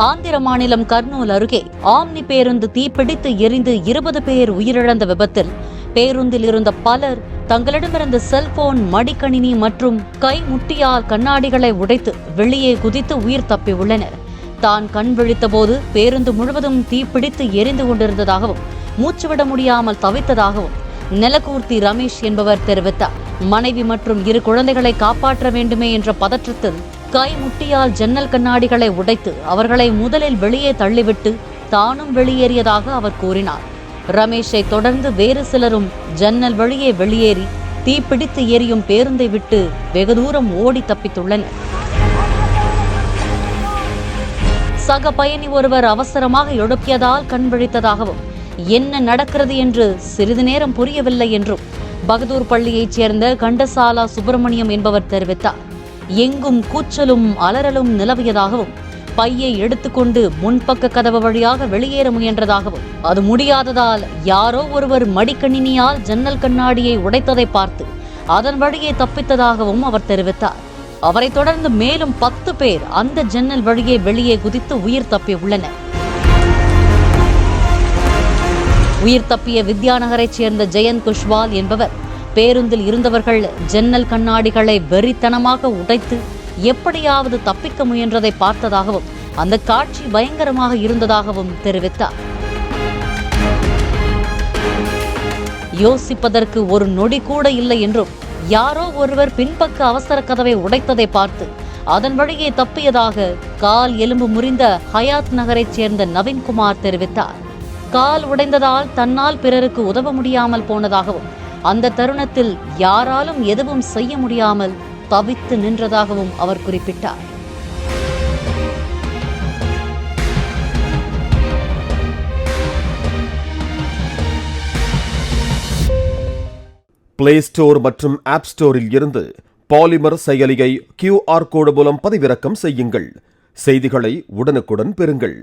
ஆந்திர மாநிலம் கர்னூல் அருகே ஆம்னி பேருந்து தீப்பிடித்து எரிந்து 20 பேர் உயிரிழந்த விபத்தில் பேருந்தில் இருந்த பலர் தங்களிடமிருந்த செல்போன், மடிக்கணினி மற்றும் கைமுட்டியால் கண்ணாடிகளை உடைத்து வெளியே குதித்து உயிர் தப்பியுள்ளனர். தான் கண் விழித்தபோது பேருந்து முழுவதும் தீப்பிடித்து எரிந்து கொண்டிருந்ததாகவும் மூச்சுவிட முடியாமல் தவித்ததாகவும் நெலக்கூர்த்தி ரமேஷ் என்பவர் தெரிவித்தார். மனைவி மற்றும் 2 குழந்தைகளை காப்பாற்ற வேண்டுமே என்ற பதற்றத்தில் கைமுட்டியால் ஜன்னல் கண்ணாடிகளை உடைத்து அவர்களை முதலில் வெளியே தள்ளிவிட்டு தானும் வெளியேறியதாக அவர் கூறினார். ரமேஷை தொடர்ந்து வேறு சிலரும் ஜன்னல் வழியே வெளியேறி தீப்பிடித்து எரியும் பேருந்தை விட்டு வெகு தூரம் ஓடி தப்பித்துள்ளனர். சக பயணி ஒருவர் அவசரமாக எழுப்பியதால் கண் விழித்ததாகவும் என்ன நடக்கிறது என்று சிறிது நேரம் புரியவில்லை என்றும் பகதூர் பள்ளியைச் சேர்ந்த கண்டசாலா சுப்பிரமணியம் என்பவர் தெரிவித்தார். எங்கும் கூச்சலும் அலறலும் நிலவியதாகவும் பையை எடுத்துக்கொண்டு முன்பக்க கதவு வழியாக வெளியேற முயன்றதாகவும் அது முடியாததால் யாரோ ஒருவர் மடிக்கணினியால் ஜன்னல் கண்ணாடியை உடைத்ததை பார்த்து அதன் வழியே தப்பித்ததாகவும் அவர் தெரிவித்தார். அவரைத் தொடர்ந்து மேலும் 10 பேர் அந்த ஜன்னல் வழியே வெளியே குதித்து உயிர் தப்பியுள்ளனர். உயிர் தப்பிய வித்யாநகரைச் சேர்ந்த ஜெயந்த் குஷ்வால் என்பவர் பேருந்தில் இருந்தவர்கள் ஜன்னல் கண்ணாடிகளை வெறித்தனமாக உடைத்து எப்படியாவது தப்பிக்க முயன்றதை பார்த்ததாகவும் அந்த காட்சி பயங்கரமாக இருந்ததாகவும் தெரிவித்தார். யோசிப்பதற்கு ஒரு நொடி கூட இல்லை என்றும் யாரோ ஒருவர் பின்பக்க அவசர கதவை உடைத்ததை பார்த்து அதன் வழியே தப்பியதாக கால் எலும்பு முறிந்த ஹயாத் நகரைச் சேர்ந்த நவீன்குமார் தெரிவித்தார். கால் உடைந்ததால் தன்னால் பிறருக்கு உதவ முடியாமல் போனதாகவும் அந்த தருணத்தில் யாராலும் எதுவும் செய்ய முடியாமல் தவித்து நின்றதாகவும் அவர் குறிப்பிட்டார். பிளே ஸ்டோர் மற்றும் ஆப் ஸ்டோரில் இருந்து பாலிமர் செயலியை QR கோடு மூலம் பதிவிறக்கம் செய்யுங்கள். செய்திகளை உடனுக்குடன் பெறுங்கள்.